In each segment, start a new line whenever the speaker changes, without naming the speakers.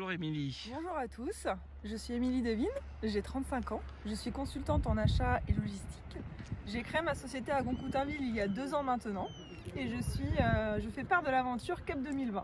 Bonjour Émilie.
Bonjour à tous, je suis Émilie Devine, j'ai 35 ans, je suis consultante en achat et logistique. J'ai créé ma société à Goncoutainville il y a 2 ans maintenant et je fais part de l'aventure Cap 2020.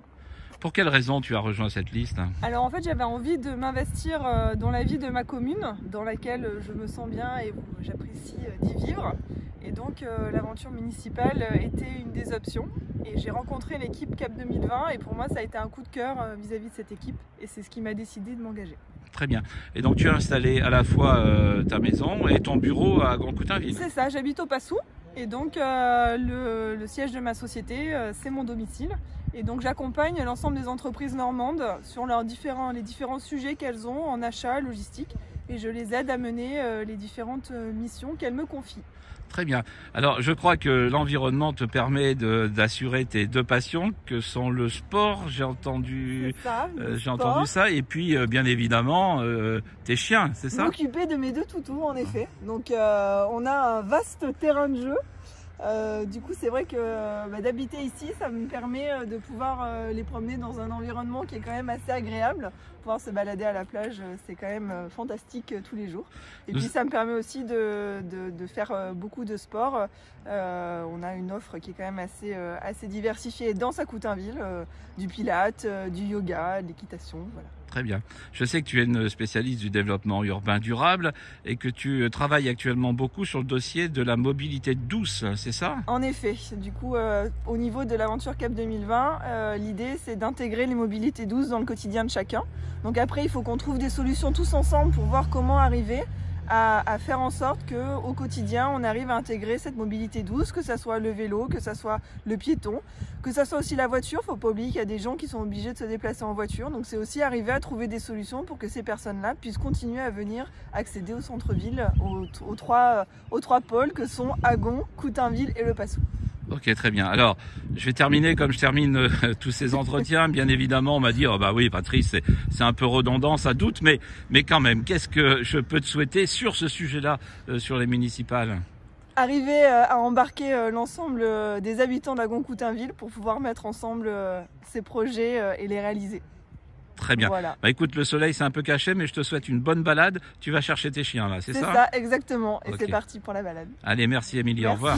Pour quelle raison tu as rejoint cette liste?
Alors en fait j'avais envie de m'investir dans la vie de ma commune, dans laquelle je me sens bien et j'apprécie d'y vivre. Et donc l'aventure municipale était une des options. Et j'ai rencontré l'équipe Cap 2020 et pour moi ça a été un coup de cœur vis-à-vis de cette équipe et c'est ce qui m'a décidé de m'engager.
Très bien. Et donc tu as installé à la fois ta maison et ton bureau à Goncoutainville?
C'est ça, j'habite au Passou et donc le siège de ma société c'est mon domicile. Et donc j'accompagne l'ensemble des entreprises normandes sur les différents sujets qu'elles ont en achat, logistique et je les aide à mener les différentes missions qu'elles me confient.
Très bien. Alors, je crois que l'environnement te permet d'assurer tes 2 passions, que sont le sport, j'ai entendu ça, et puis bien évidemment tes chiens, c'est ça?
M'occuper de mes 2 toutous, en effet. Donc, on a un vaste terrain de jeu. Du coup, c'est vrai que d'habiter ici, ça me permet de pouvoir les promener dans un environnement qui est quand même assez agréable. Pouvoir se balader à la plage, c'est quand même fantastique tous les jours. Et puis, ça me permet aussi de faire beaucoup de sport. On a une offre qui est quand même assez diversifiée dans Goncoutainville, du pilates, du yoga, de l'équitation, voilà.
Très bien. Je sais que tu es une spécialiste du développement urbain durable et que tu travailles actuellement beaucoup sur le dossier de la mobilité douce, c'est ça?
En effet. Du coup, au niveau de l'aventure Cap 2020, l'idée c'est d'intégrer les mobilités douces dans le quotidien de chacun. Donc après, il faut qu'on trouve des solutions tous ensemble pour voir comment arriver à faire en sorte qu'au quotidien, on arrive à intégrer cette mobilité douce, que ce soit le vélo, que ce soit le piéton, que ce soit aussi la voiture. Il ne faut pas oublier qu'il y a des gens qui sont obligés de se déplacer en voiture. Donc c'est aussi arriver à trouver des solutions pour que ces personnes-là puissent continuer à venir accéder au centre-ville, aux trois pôles que sont Agon, Coutainville et le Passou.
Ok, très bien. Alors, je vais terminer comme je termine tous ces entretiens. Bien évidemment, on m'a dit, oh bah oui, Patrice, c'est un peu redondant, ça doute, mais quand même, qu'est-ce que je peux te souhaiter sur ce sujet-là, sur les municipales?
Arriver à embarquer l'ensemble des habitants d'Agon-Coutainville pour pouvoir mettre ensemble ces projets et les réaliser.
Très bien.
Voilà.
Bah écoute, le soleil c'est un peu caché, mais je te souhaite une bonne balade. Tu vas chercher tes chiens là, c'est ça?
C'est ça, exactement. Et
okay.
C'est parti pour la balade.
Allez, merci Émilie,
Merci.
Au revoir.